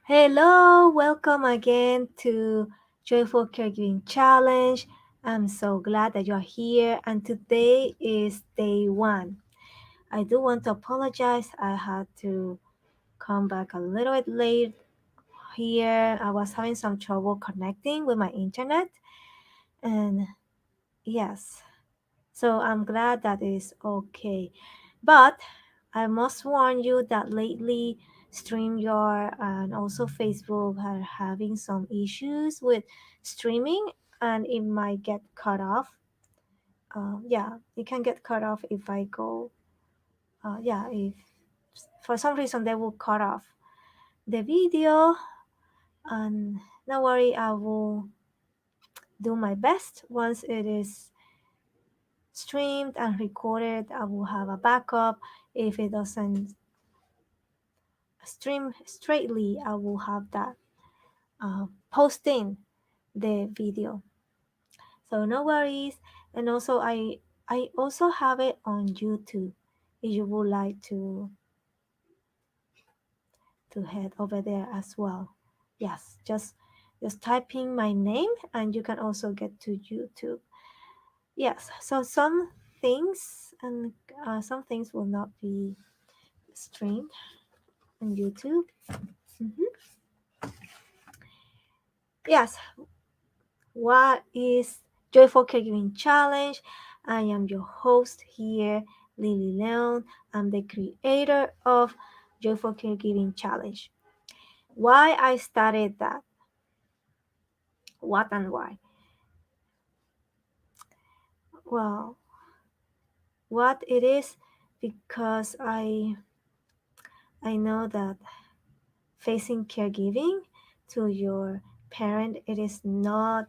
Hello, welcome again to Joyful Caregiving Challenge. I'm so glad that you're here, and today is day one. I do want to apologize. I had to come back a little bit late here. I was having some trouble connecting with my internet, and yes, so I'm glad that is okay. But I must warn you that lately StreamYard and also Facebook are having some issues with streaming and it might get cut off. Yeah, it can get cut off if I go. Yeah, if for some reason they will cut off the video, and no worry, I will do my best once it is streamed and recorded. I will have a backup. If it doesn't stream straightly, I will have that posting the video. So no worries. And also I also have it on YouTube if you would like to head over there as well. Yes, just typing my name and you can also get to YouTube. Yes, so some things will not be streamed on YouTube. Mhm. Yes, what is Joyful Caregiving Challenge? I am your host here, Lili Leung. I'm the creator of Joyful Caregiving Challenge. Why I started that? What and why? Well, what it is because I know that facing caregiving to your parent it is not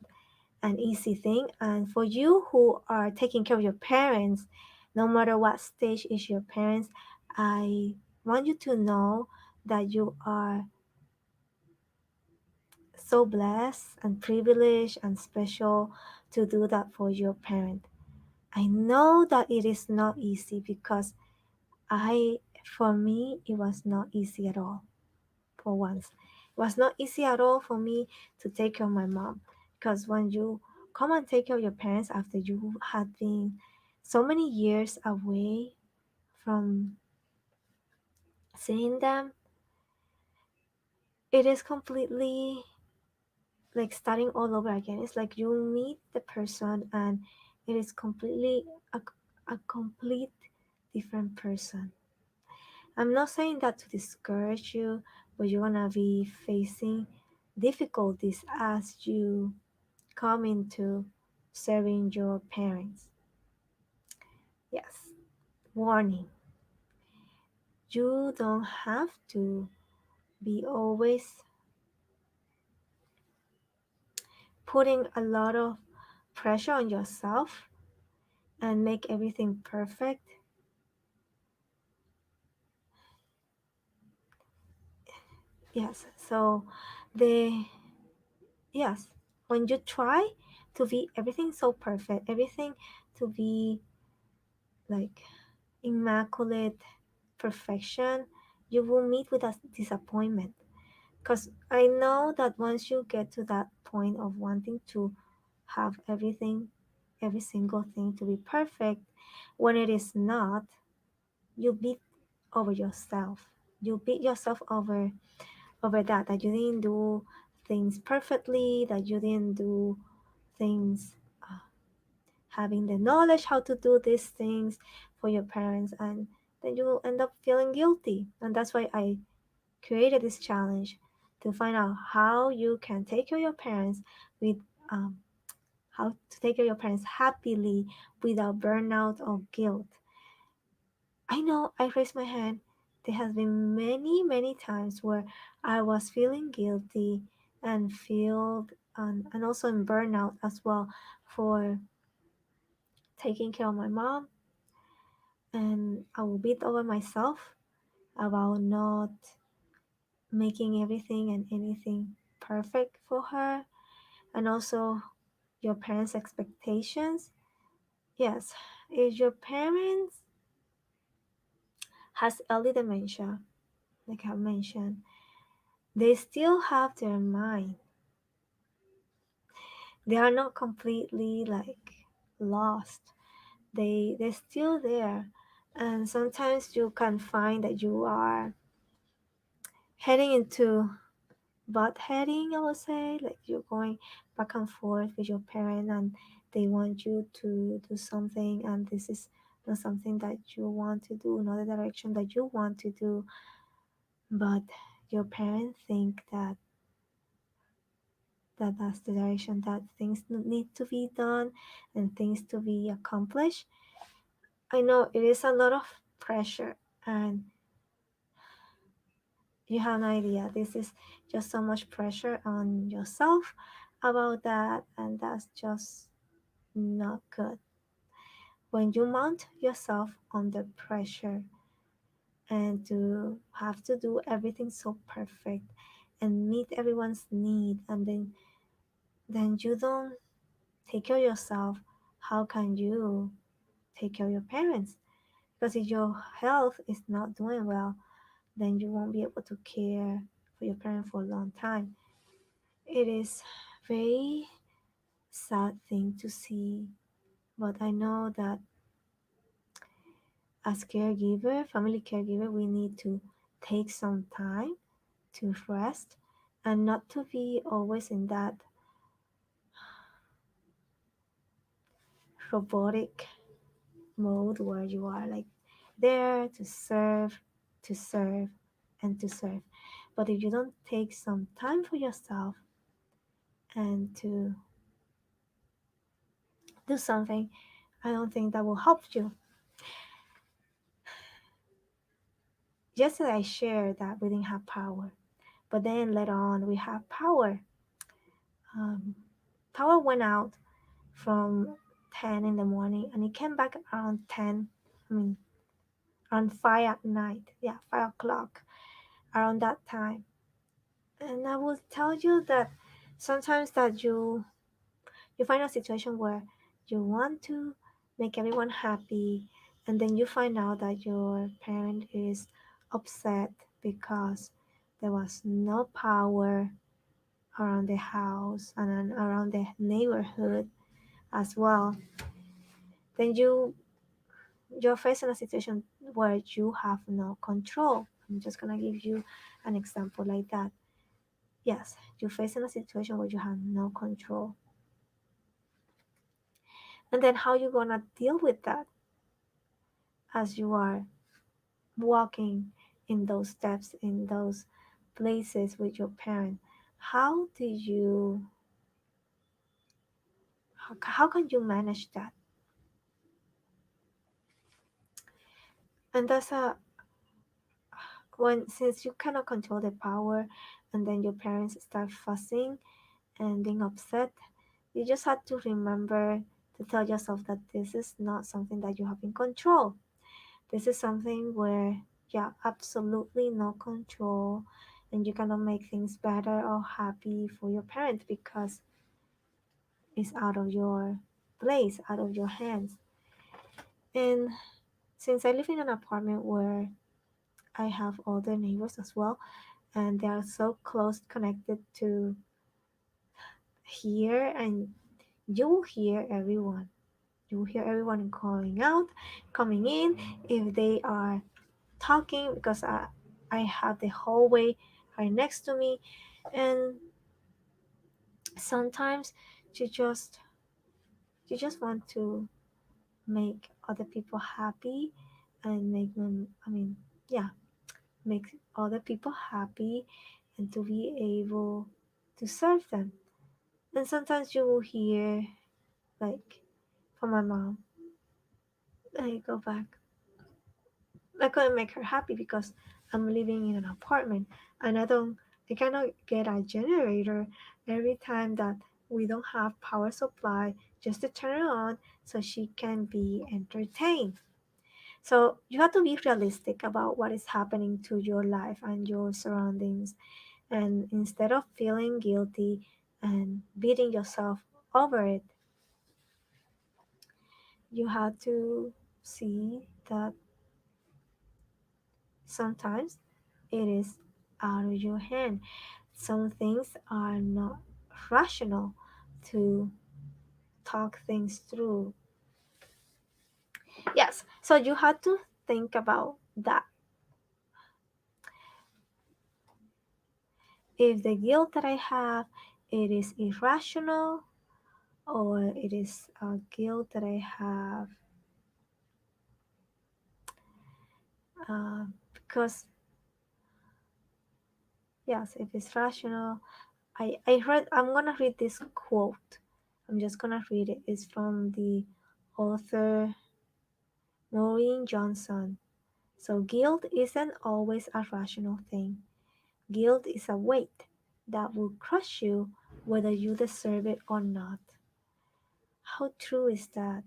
an easy thing. And for you who are taking care of your parents, no matter what stage is your parents, I want you to know that you are so blessed and privileged and special to do that for your parent. I know that it is not easy because for me, it was not easy at all for once. It was not easy at all for me to take care of my mom because when you come and take care of your parents after you had been so many years away from seeing them, it is completely like starting all over again. It's like you meet the person and it is completely a complete different person. I'm not saying that to discourage you, but you're gonna be facing difficulties as you come into serving your parents. Yes, warning, you don't have to be always putting a lot of pressure on yourself and make everything perfect. Yes, so the yes, when you try to be everything so perfect, everything to be like immaculate perfection, you will meet with a disappointment. Because I know that once you get to that point of wanting to have everything, every single thing to be perfect, when it is not, you beat over yourself. You beat yourself over that you didn't do things perfectly, that you didn't do things having the knowledge how to do these things for your parents, and then you will end up feeling guilty. And that's why I created this challenge to find out how you can take care of your parents with um, how to take care of your parents happily without burnout or guilt. I know I raised my hand. There has been many times where I was feeling guilty and feel and also in burnout as well for taking care of my mom, and I will beat over myself about not making everything and anything perfect for her, and also your parents' expectations. Yes, if your parents has early dementia, like I mentioned, they still have their mind. They are not completely like lost. They're still there. And sometimes you can find that you are heading into butt heading, I would say, like you're going back and forth with your parent and they want you to do something and this is not something that you want to do, not the direction that you want to do, but your parents think that that's the direction that things need to be done and things to be accomplished. I know it is a lot of pressure and you have no idea. This is just so much pressure on yourself about that, and that's just not good. When you mount yourself under pressure and to have to do everything so perfect and meet everyone's need, and then you don't take care of yourself, how can you take care of your parents? Because if your health is not doing well, then you won't be able to care for your parents for a long time. It is very sad thing to see, but I know that as caregiver, family caregiver, we need to take some time to rest and not to be always in that robotic mode where you are like there to serve, and to serve. But if you don't take some time for yourself and to do something, I don't think that will help you. Yesterday I shared that we didn't have power, but then later on we have power. Um, Power went out from 10 in the morning and it came back around 10, I mean, around 5 at night. Yeah, 5 o'clock, around that time. And I will tell you that sometimes that you find a situation where you want to make everyone happy and then you find out that your parent is upset because there was no power around the house and then around the neighborhood as well. Then you're facing a situation where you have no control. I'm just gonna give you an example like that. Yes, you're facing a situation where you have no control. And then how you gonna deal with that as you are walking in those steps, in those places with your parent? How do you how can you manage that? And that's a when since you cannot control the power and then your parents start fussing and being upset, you just have to remember to tell yourself that this is not something that you have in control. This is something where you have absolutely no control and you cannot make things better or happy for your parents because it's out of your place, out of your hands. And since I live in an apartment where I have other neighbors as well, and they are so close connected to here, and you will hear everyone. You will hear everyone going out, coming in, if they are talking because I have the hallway right next to me, and sometimes you just you just want to make other people happy and make them, I mean, yeah, make other people happy and to be able to serve them. And sometimes you will hear like from my mom, I go back, I couldn't make her happy because I'm living in an apartment and I cannot get a generator every time that we don't have power supply just to turn it on so she can be entertained. So you have to be realistic about what is happening to your life and your surroundings. And instead of feeling guilty and beating yourself over it, you have to see that sometimes it is out of your hand. Some things are not rational to talk things through. Yes, so you have to think about that. If the guilt that I have, it is irrational, or it is a guilt that I have because, yes, if it's rational, I'm gonna read this quote. I'm just gonna read it. It's from the author Maureen Johnson. So guilt isn't always a rational thing. Guilt is a weight that will crush you whether you deserve it or not. How true is that?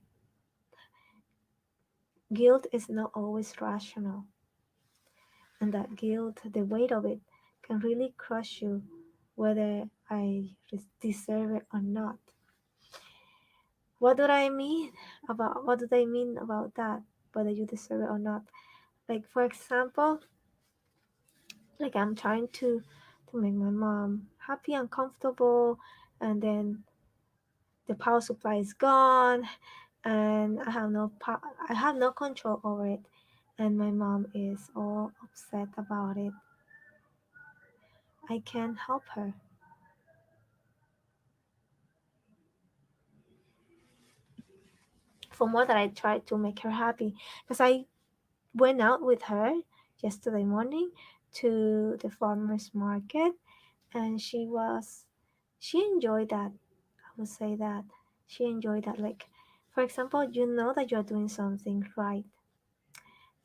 Guilt is not always rational, and that guilt, the weight of it, can really crush you whether I deserve it or not. What do they mean about that? Whether you deserve it or not? Like, for example, like I'm trying to make my mom happy and comfortable, and then the power supply is gone, and I have no control over it, and my mom is all upset about it. I can't help her. For more that I tried to make her happy, because I went out with her yesterday morning to the farmers market, and she enjoyed that. I would say that she enjoyed that. Like, for example, you know that you're doing something right,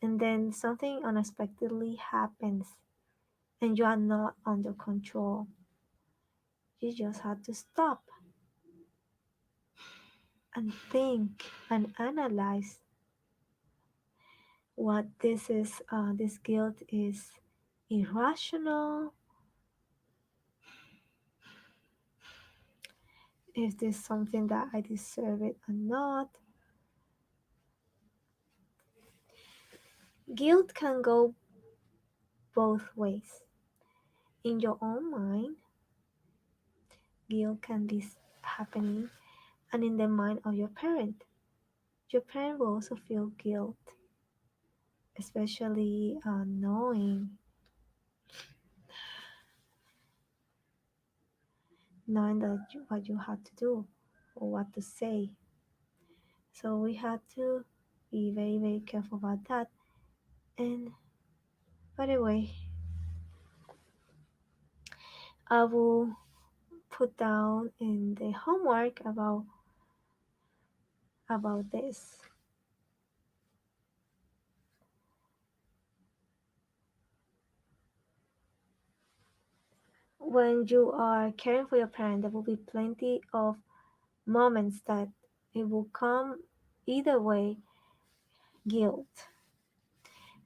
and then something unexpectedly happens, and you are not under control. You just have to stop and think and analyze what this is. This guilt is irrational. Is this something that I deserve it or not? Guilt can go both ways. In your own mind, guilt can be happening, and in the mind of your parent. Your parent will also feel guilt, especially knowing what you have to do or what to say. So we have to be very, very careful about that. And by the way, I will put down in the homework about this. When you are caring for your parent, there will be plenty of moments that it will come either way, guilt.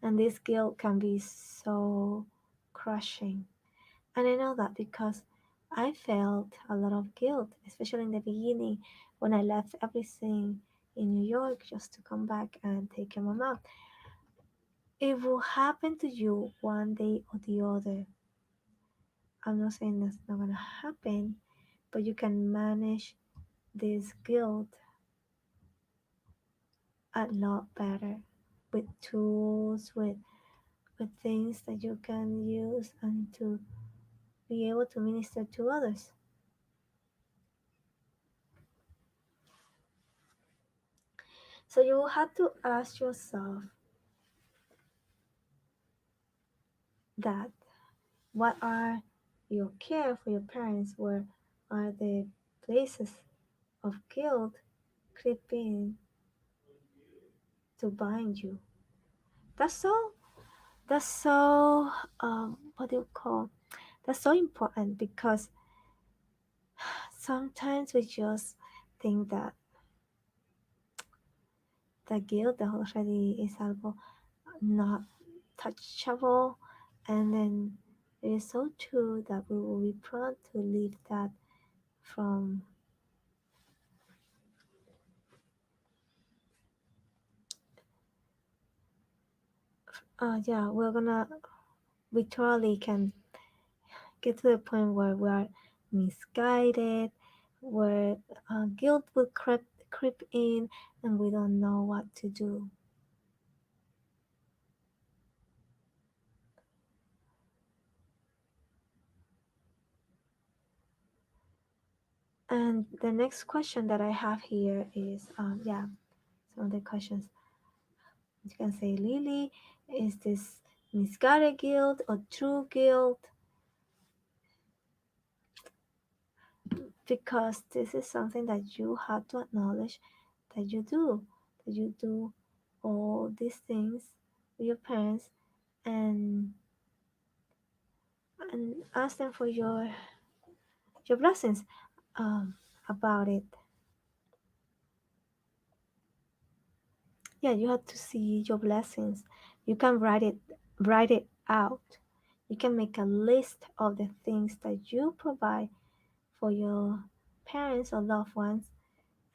And this guilt can be so crushing. And I know that because I felt a lot of guilt, especially in the beginning when I left everything in New York just to come back and take care of my mom. It will happen to you one day or the other. I'm not saying that's not gonna happen, but you can manage this guilt a lot better with tools, with things that you can use and to be able to minister to others. So you will have to ask yourself that what are your care for your parents, where are the places of guilt creeping to bind you? That's so that's so what do you call that's so important because sometimes we just think that the guilt that already is algo not touchable, and then it is so true that we will be prone to leave that from yeah, we're gonna we totally can get to the point where we are misguided, where guilt will creep in, and we don't know what to do. And the next question that I have here is, yeah, some of the questions you can say, Lily, is this misguided guilt or true guilt? Because this is something that you have to acknowledge that you do all these things with your parents, and ask them for your blessings about it. Yeah, you have to see your blessings. You can write it out. You can make a list of the things that you provide for your parents or loved ones,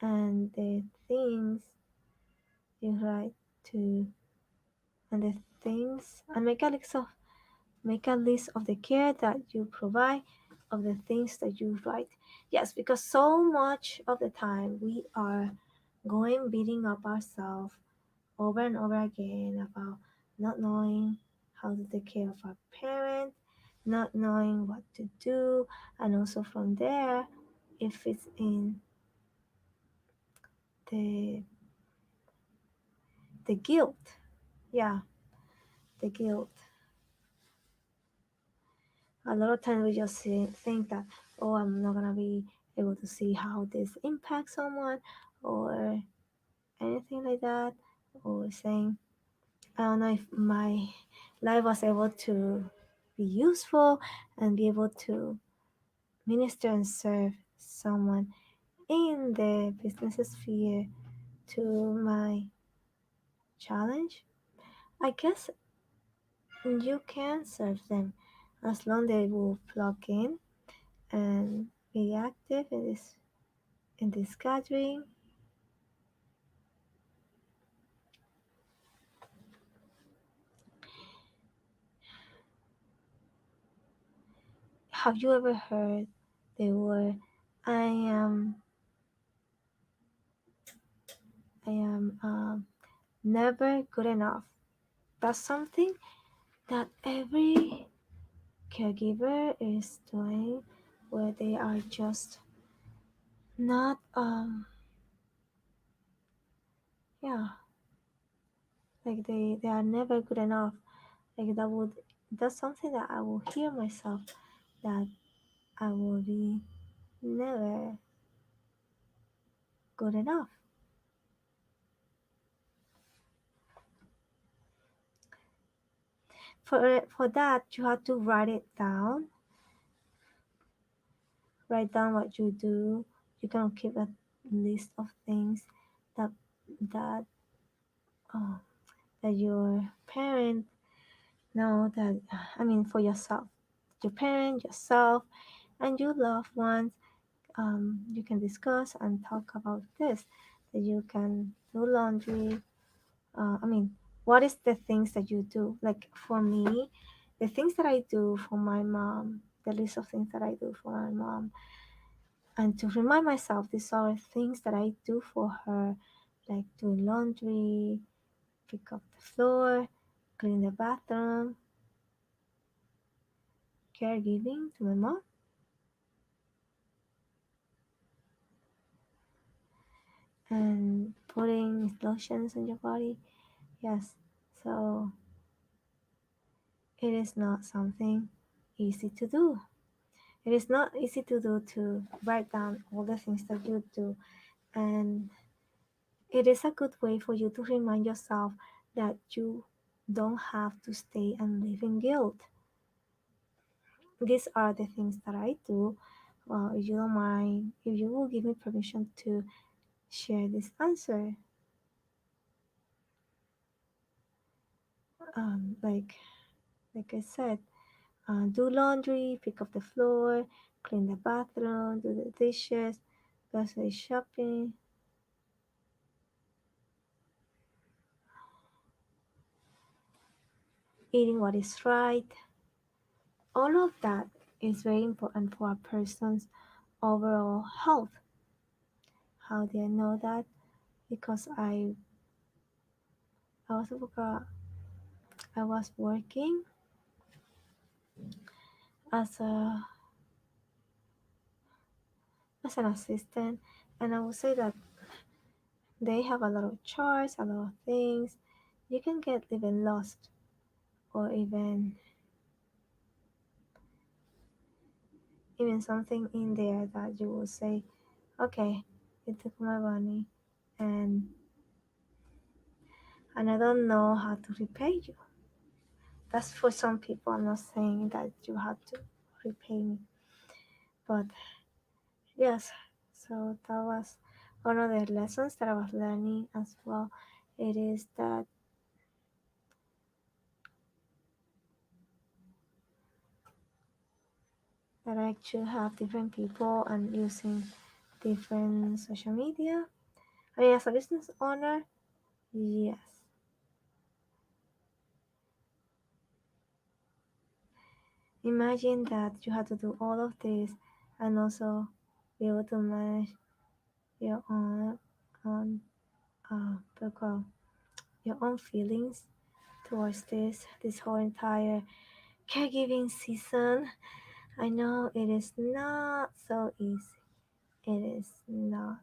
and the things you write to, and the things, and make a list of the care that you provide, of the things that you write. Yes, because so much of the time we are going beating up ourselves over and over again about not knowing how to take care of our parents, not knowing what to do, and also from there, if it's in the the guilt, yeah, the guilt. A lot of times we just think that, oh, I'm not gonna be able to see how this impacts someone, or anything like that, or saying, I don't know if my life was able to be useful and be able to minister and serve someone in the business sphere to my challenge. I guess you can serve them as long they will plug in and be active in this gathering. Have you ever heard the word I am I am never good enough? That's something that every caregiver is doing, where they are just not yeah, like they are never good enough. Like that's something that I will hear myself, that I will be never good enough. For that, you have to write down what you do. You can keep a list of things that that uh, that your parent know, that I mean, for yourself, your parent, yourself, and your loved ones. You can discuss and talk about this. That you can do laundry. I mean, what is the things that you do? Like for me, the things that I do for my mom, the list of things that I do for my mom, and to remind myself, these are things that I do for her, like doing laundry, pick up the floor, clean the bathroom, caregiving to my mom, and putting lotions on your body. Yes, so it is not something easy to do. It is not easy to do, to write down all the things that you do, and it is a good way for you to remind yourself that you don't have to stay and live in guilt. These are the things that I do. Well, if you don't mind, if you will give me permission to share this answer, like I said, do laundry, pick up the floor, clean the bathroom, do the dishes, grocery shopping, eating what is right, all of that. is very important for a person's overall health. How do I know that? Because I was working as a as an assistant, and I would say that they have a lot of charts, a lot of things. You can get even lost, or even something in there that you will say, okay, you took my money, and I don't know how to repay you. That's for some people. I'm not saying that you have to repay me, but yes. So that was one of the lessons that I was learning as well. It is that I should have different people and using different social media. I mean, as a business owner, yes. Imagine that you have to do all of this and also be able to manage your own your own feelings towards this whole entire caregiving season. I know it is not so easy. It is not.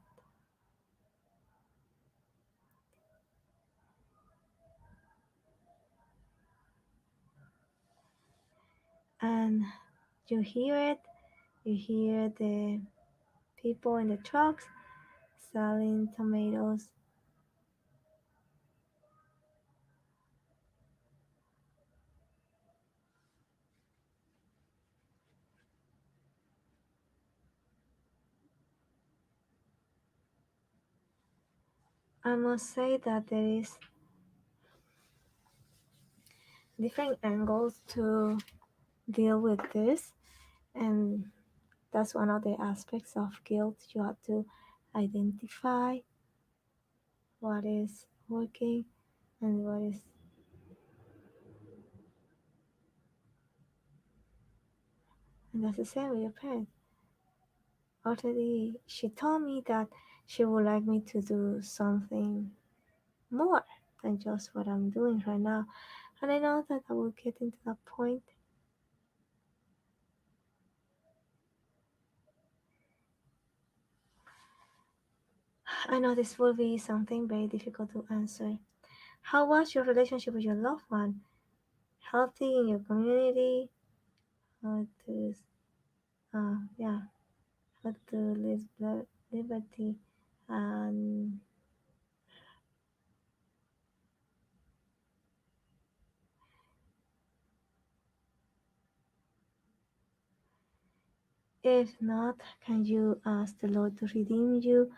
And you hear it. You hear the people in the trucks selling tomatoes. I must say that there is different angles to deal with this, and that's one of the aspects of guilt. You have to identify what is working and what is, and that's the same with your parents. Already, she told me that she would like me to do something more than just what I'm doing right now, and I know that I will get into that point. I know this will be something very difficult to answer. How was your relationship with your loved one? Healthy in your community? How to, yeah, how to live liberty? And if not, can you ask the Lord to redeem you,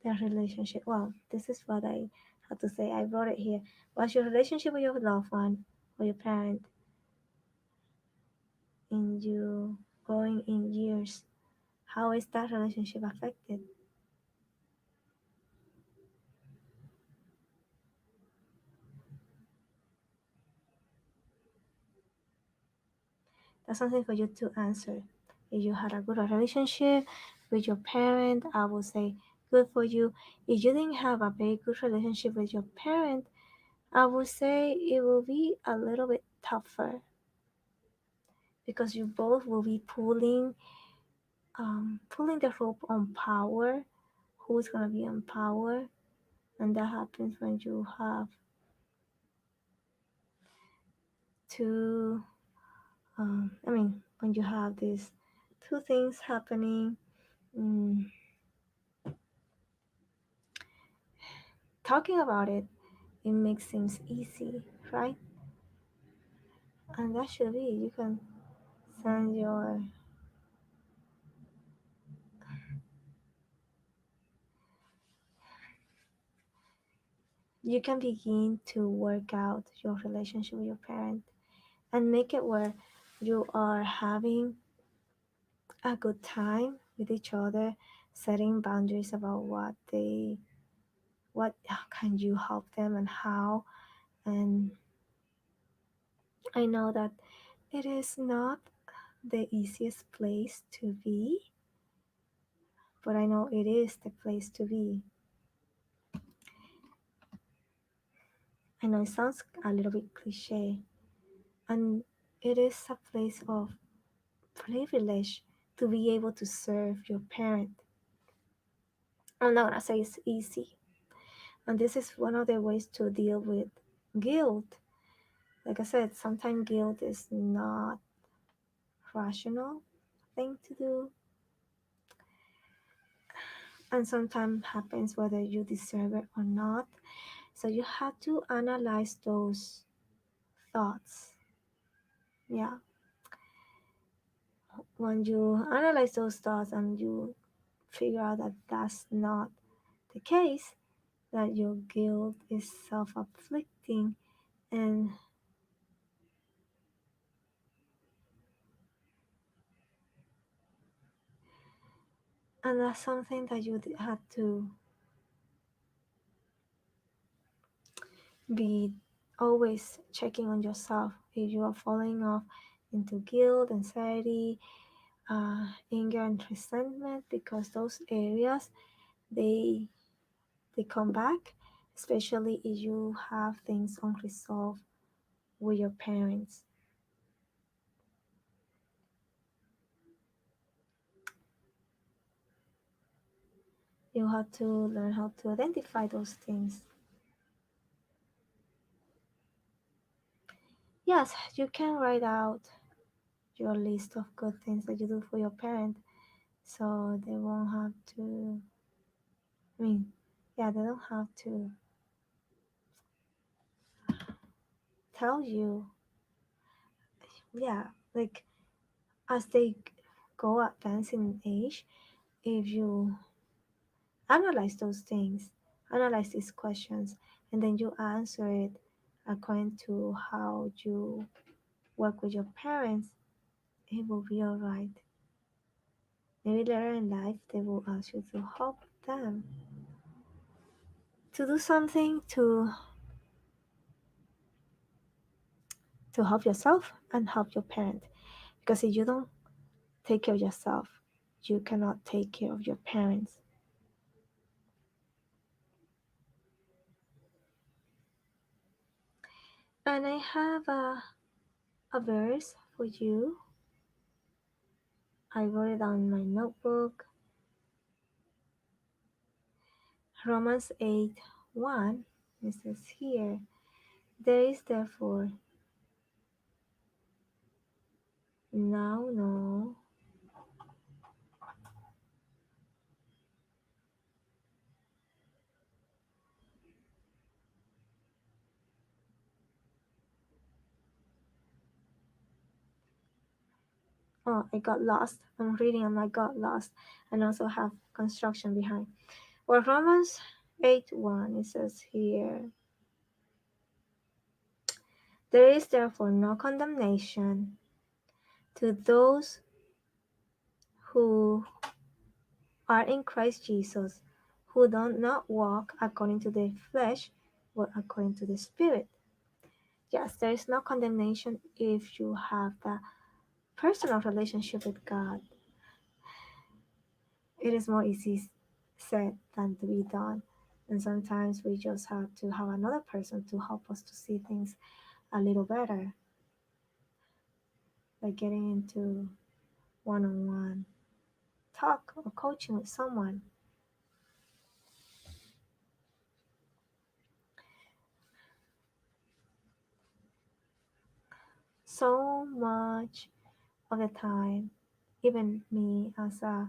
the relationship? Well, this is what I have to say. I wrote it here. Was your relationship with your loved one or your parent in you going in years? How is that relationship affected? That's something for you to answer. If you had a good relationship with your parent, I would say good for you. If you didn't have a very good relationship with your parent, I would say it will be a little bit tougher because you both will be pulling the rope on power. Who's gonna be in power? And that happens when you have two. I mean, when you have these two things happening. Mm, Talking about it makes things easy, right? And that should be you can send your you can begin to work out your relationship with your parent and make it where you are having a good time with each other, setting boundaries about what can you help them and how. And I know that it is not the easiest place to be, but I know it is the place to be. I know it sounds a little bit cliche, and it is a place of privilege to be able to serve your parent. I'm not gonna say it's easy, and this is one of the ways to deal with guilt. Like I said, sometimes guilt is not rational thing to do, and sometimes happens whether you deserve it or not. So you have to analyze those thoughts. Yeah, when you analyze those thoughts and you figure out that that's not the case, that your guilt is self-afflicting, and that's something that you had to be always checking on yourself. If you are falling off into guilt, anxiety, anger, and resentment, because those areas they they come back, especially if you have things unresolved with your parents. You have to learn how to identify those things. Yes, you can write out your list of good things that you do for your parent, so they won't have to. I mean, yeah, they don't have to tell you. Yeah, like as they go advancing in age, if you analyze those things, analyze these questions, and then you answer it according to how you work with your parents, it will be all right. Maybe later in life, they will ask you to help them to do something to help yourself and help your parent. Because if you don't take care of yourself, you cannot take care of your parents. And I have a verse for you. I wrote it on my notebook. Romans 8 1. It says here, there is therefore now no. Oh, I got lost. I'm reading and I got lost, and also have construction behind. Well, Romans 8 1, it says here, there is therefore no condemnation to those who are in Christ Jesus, who do not walk according to the flesh, but according to the Spirit. Yes, there is no condemnation if you have that personal relationship with God. It is more easy said than to be done. And sometimes we just have to have another person to help us to see things a little better, like getting into one on one talk or coaching with someone. So much of the time, even me as a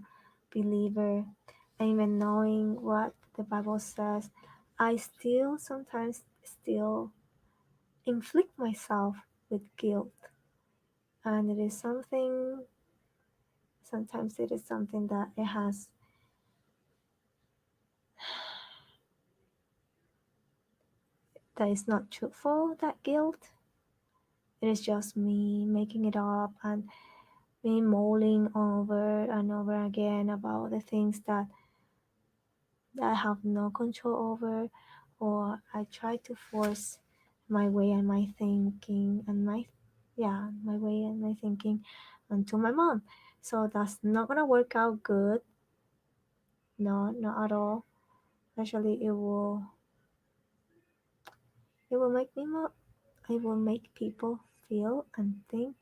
believer, and even knowing what the Bible says, I still sometimes still inflict myself with guilt. And it is something, sometimes it is something that it has, that is not truthful, that guilt. It is just me making it up and me mulling over and over again about the things that I have no control over, or I try to force my way and my thinking and my, yeah, my way and my thinking and to my mom. So that's not gonna work out good. No, not at all. Actually, it will make me more. It will make people feel and think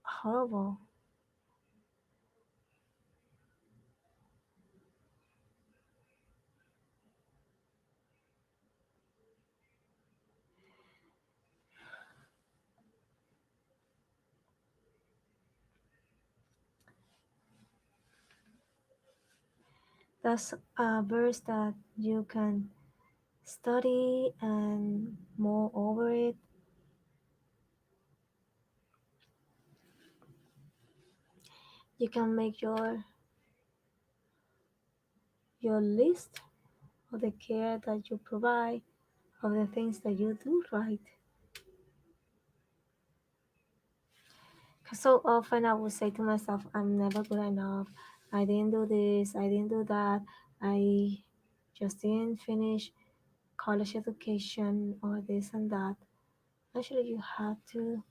horrible. That's a verse that you can study and more over it. You can make your list of the care that you provide, of the things that you do right. 'Cause so often I would say to myself, I'm never good enough. I didn't do this, I didn't do that, I just didn't finish college education or this and that. Actually, you have to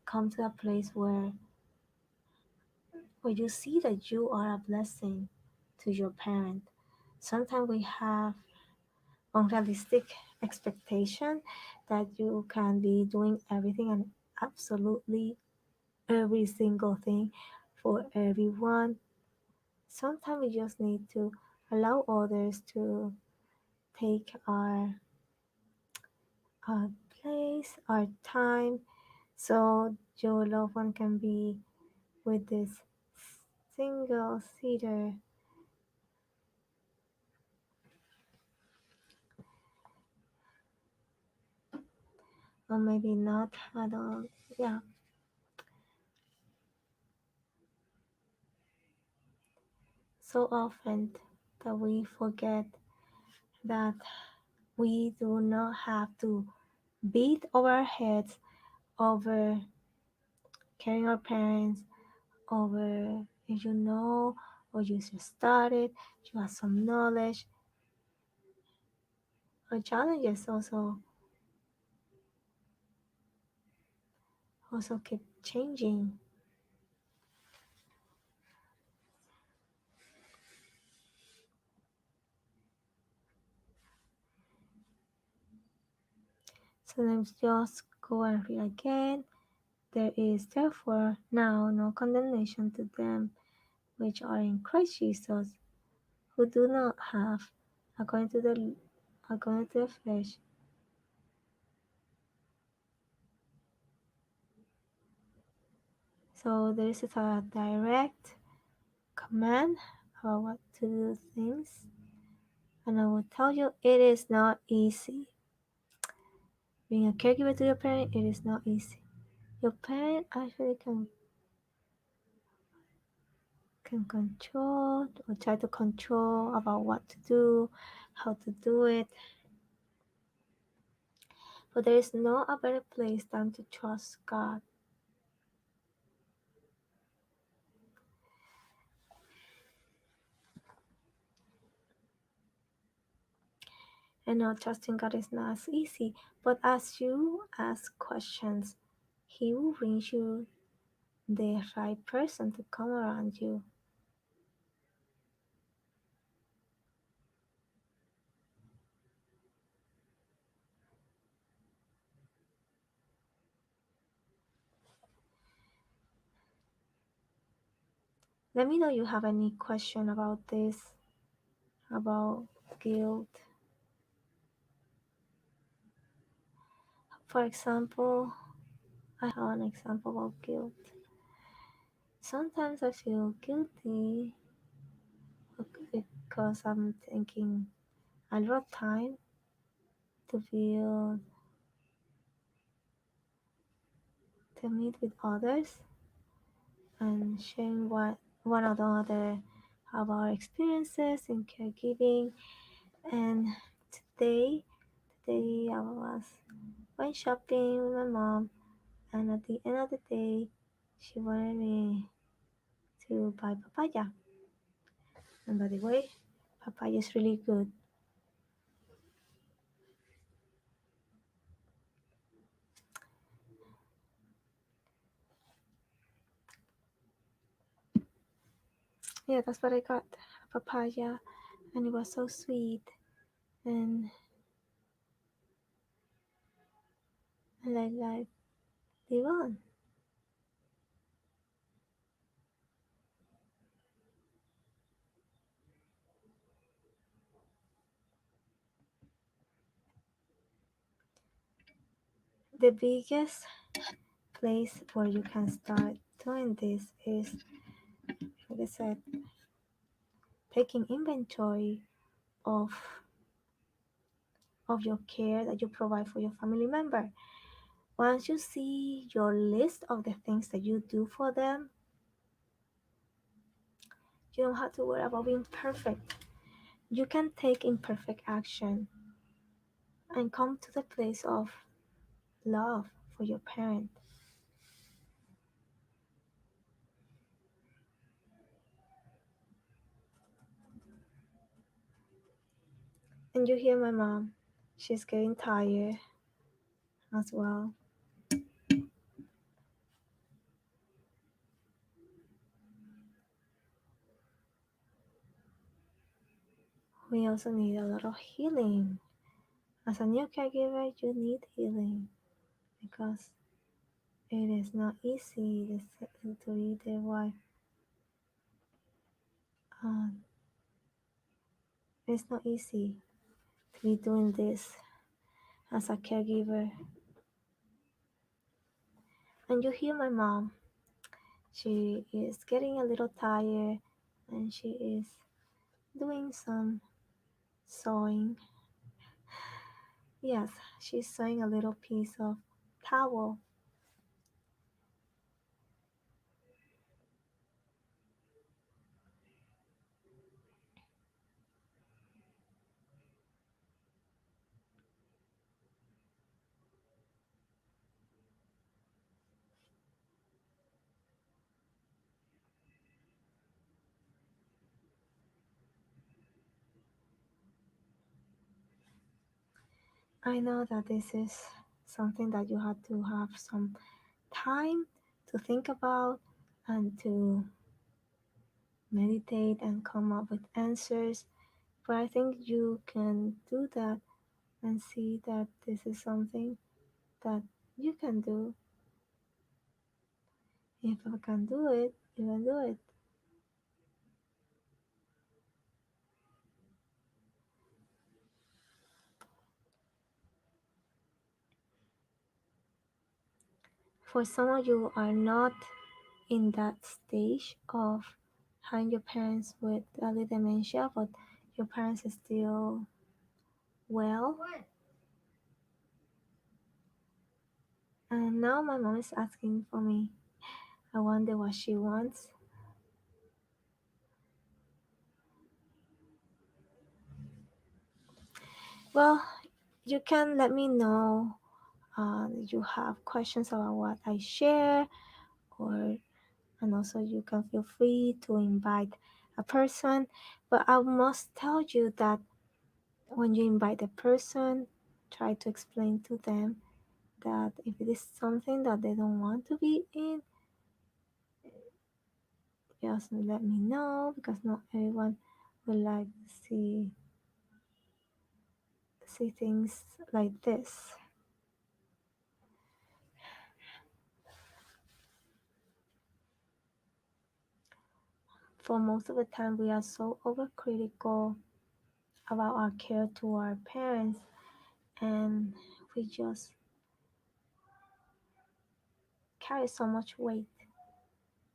come to a place where you see that you are a blessing to your parent. Sometimes we have unrealistic expectation that you can be doing everything and absolutely every single thing for everyone. Sometimes we just need to allow others to take our place, our time, so your loved one can be with this single seater, or maybe not. I don't. Yeah. So often that we forget that we do not have to beat our heads over caring our parents, over if you know or you just started, you have some knowledge. Our challenges also keep changing. Sometimes just go and read again. There is therefore now no condemnation to them which are in Christ Jesus, who do not have, according to the flesh. So there is a direct command about what to do things, and I will tell you it is not easy. Being a caregiver to your parent, it is not easy. Your parent actually can control or try to control about what to do, how to do it, but there is no a better place than to trust God. And now trusting God is not as easy, but as you ask questions, He will bring you the right person to come around you. Let me know you have any question about this, about guilt. For example, I have an example about guilt. Sometimes I feel guilty because I'm taking a lot of time to build, to meet with others and sharing what one or the other of our experiences in caregiving. And today, today I went shopping with my mom, and at the end of the day, she wanted me to buy papaya. And by the way, papaya is really good. Yeah, that's what I got. A papaya, and it was so sweet. And like live on. The biggest place where you can start doing this is, like I said, taking inventory of your care that you provide for your family member. Once you see your list of the things that you do for them, you don't have to worry about being perfect. You can take imperfect action and come to the place of love for your parent. And you hear my mom, she's getting tired as well. We also need a lot of healing. As a new caregiver, you need healing because it is not easy to be the wife. Um, it's not easy to be doing this as a caregiver. And you hear my mom, she is getting a little tired and she is doing some sewing. Yes, she's sewing a little piece of towel. I know that this is something that you have to have some time to think about and to meditate and come up with answers. But I think you can do that and see that this is something that you can do. If I can do it, you can do it. For some of you are not in that stage of having your parents with early dementia, but your parents are still well. And now my mom is asking for me. I wonder what she wants. Well, you can let me know if you have questions about what I share, or and also you can feel free to invite a person. But I must tell you that when you invite a person, try to explain to them that if it is something that they don't want to be in, just let me know because not everyone will like to see things like this. For most of the time, we are so overcritical about our care to our parents, and we just carry so much weight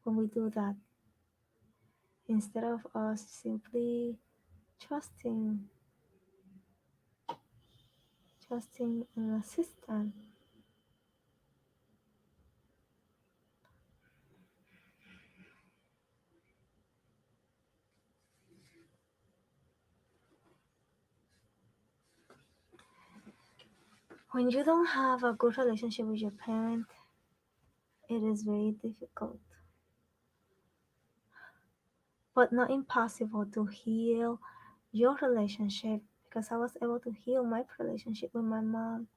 when we do that instead of us simply trusting trusting in a system. When you don't have a good relationship with your parent, it is very difficult, but not impossible to heal your relationship because I was able to heal my relationship with my mom.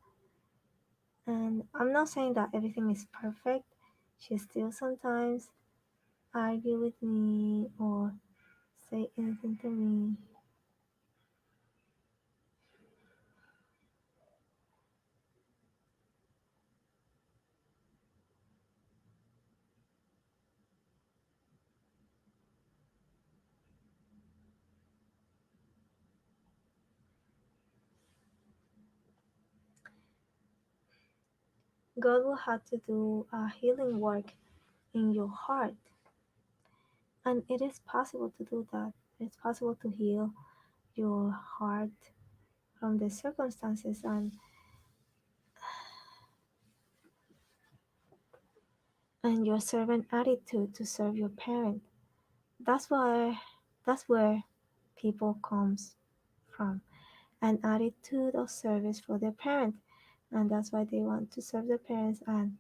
And I'm not saying that everything is perfect. She still sometimes argue with me or say anything to me. God will have to do a healing work in your heart. And it is possible to do that. It's possible to heal your heart from the circumstances and your servant attitude to serve your parent. That's why that's where people comes from. An attitude of service for their parent. And that's why they want to serve their parents and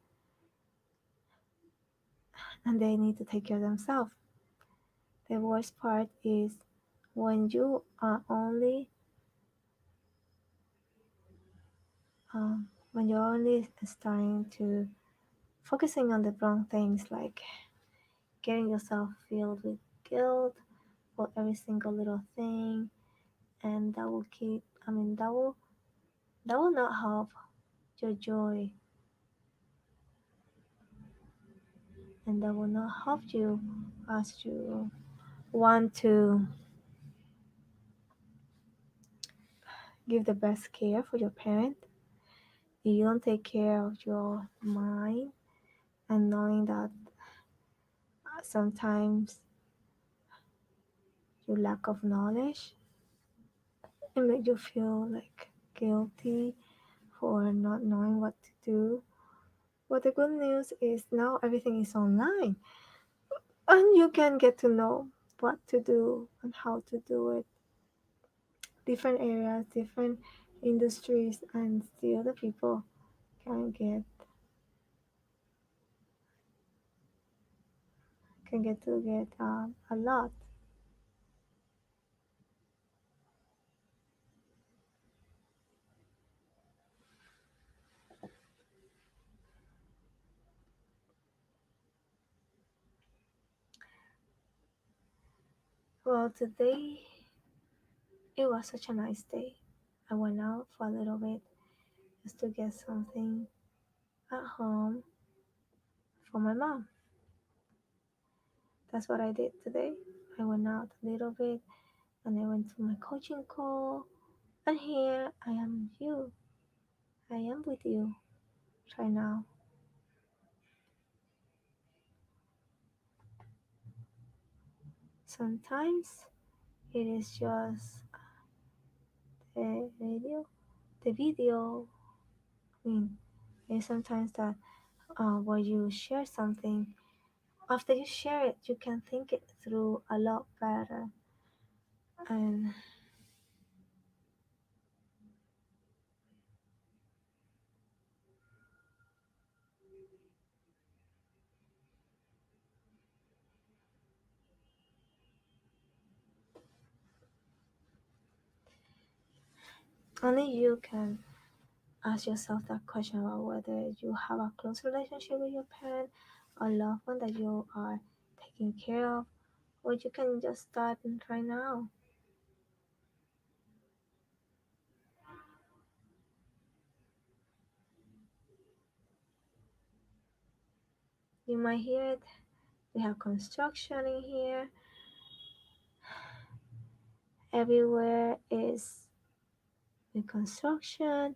they need to take care of themselves. The worst part is when you are only when you're only starting to focusing on the wrong things like getting yourself filled with guilt for every single little thing, and that will keep that will not help your joy, and that will not help you as you want to give the best care for your parent. If you don't take care of your mind and knowing that sometimes your lack of knowledge, it makes you feel like guilty for not knowing what to do. But the good news is now everything is online and you can get to know what to do and how to do it. Different areas, different industries, and still the people can get to get a lot. Well, today it was such a nice day. I went out for a little bit just to get something at home for my mom. That's what I did today. I went out a little bit and I went to my coaching call. And here I am with you. I am with you right now. Sometimes it is just the radio, the video. I mean, it's sometimes that where you share something, after you share it, you can think it through a lot better. And only you can ask yourself that question about whether you have a close relationship with your parent or loved one that you are taking care of, or you can just start right now. You might hear it. We have construction in here. Everywhere is the construction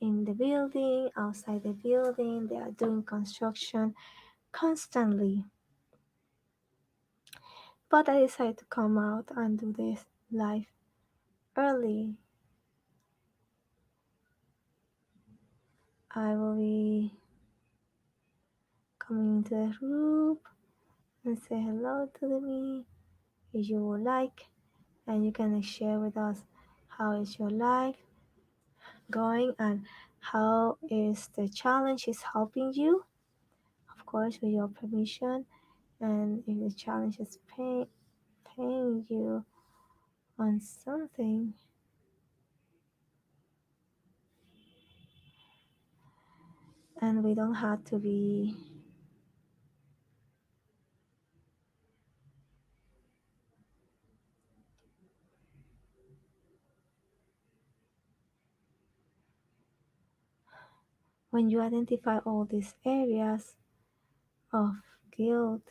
in the building, outside the building. They are doing construction constantly. But I decided to come out and do this live early. I will be coming into the room and say hello to me if you would like, and you can share with us how is your life going and how is the challenge is helping you, of course with your permission, and if the challenge is paying you on something, and we don't have to be when you identify all these areas of guilt,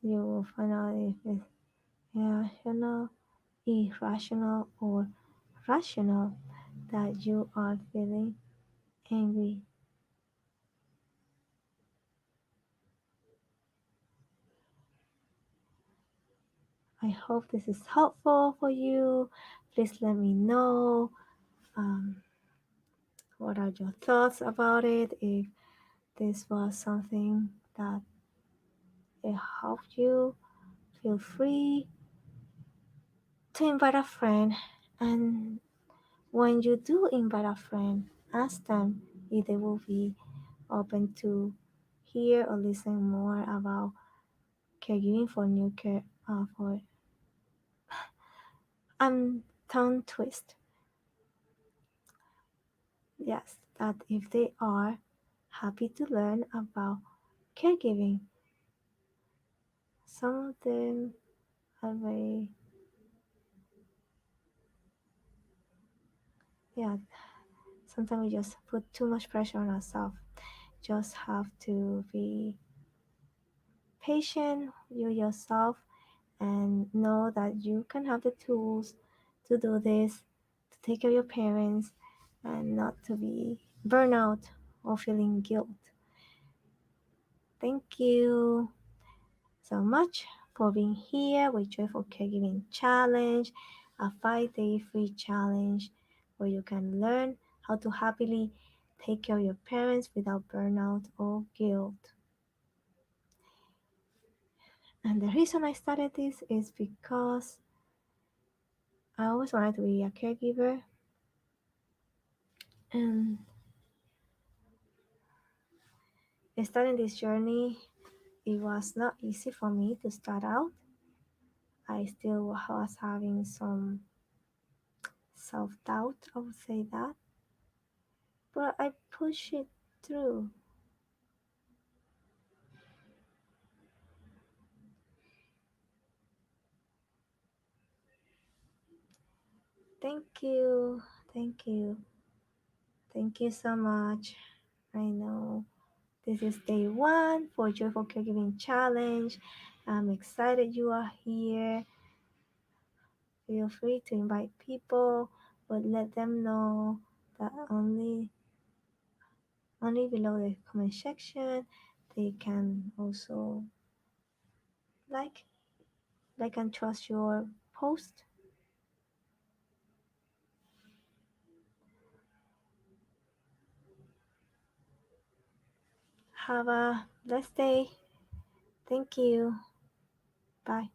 you will find out if it's irrational, irrational, or rational that you are feeling angry. I hope this is helpful for you. Please let me know um, what are your thoughts about it. If this was something that it helped you, feel free to invite a friend. And when you do invite a friend, ask them if they will be open to hear or listen more about caregiving for new care for tongue twist. Yes, that if they are happy to learn about caregiving, some of them are very, yeah, sometimes we just put too much pressure on ourselves. Just have to be patient with yourself and know that you can have the tools to do this, to take care of your parents, and not to be burnout or feeling guilt. Thank you so much for being here with Joyful Caregiving Challenge, a 5-day free challenge where you can learn how to happily take care of your parents without burnout or guilt. And the reason I started this is because I always wanted to be a caregiver, and starting this journey, it was not easy for me to start out. I still was having some self doubt, I would say that, but I pushed it through. Thank you, thank you, thank you so much. I know this is day one for Joyful Caregiving Challenge. I'm excited you are here. Feel free to invite people, but let them know that only below the comment section they can also like and trust your post. Have a blessed day. Thank you. Bye.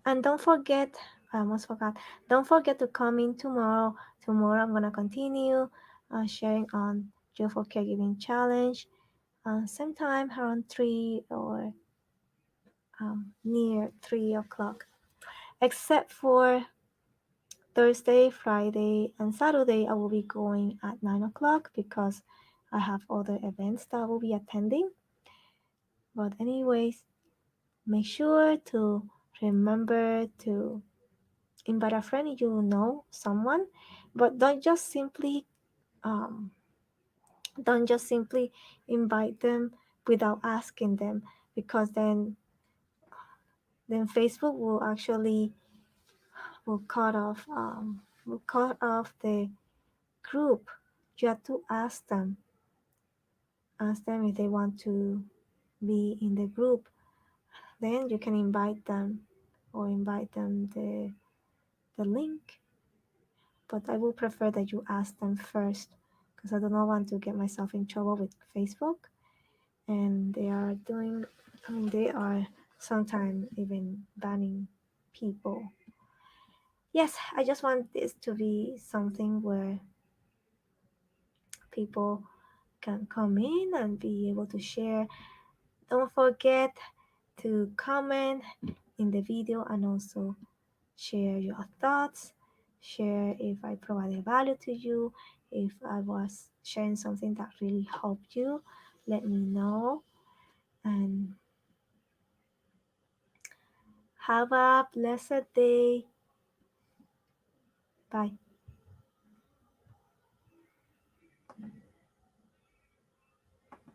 And don't forget, I almost forgot. Don't forget to come in tomorrow. Tomorrow I'm gonna continue sharing on Joyful Caregiving Challenge. Same time around 3 or near 3 o'clock. Except for Thursday, Friday, and Saturday, I will be going at 9 o'clock because I have other events that I will be attending. But anyways, make sure to remember to invite a friend if you know someone, but um, don't just simply invite them without asking them, because then Facebook will actually will cut off the group. You have to ask them if they want to be in the group. Then you can invite them or invite them the link. But I will prefer that you ask them first because I do not want to get myself in trouble with Facebook. And they are doing, I mean, they are sometimes even banning people. Yes, I just want this to be something where people can come in and be able to share. Don't forget to comment in the video and also share your thoughts. Share if I provided value to you, if I was sharing something that really helped you, let me know. And have a blessed day. Bye.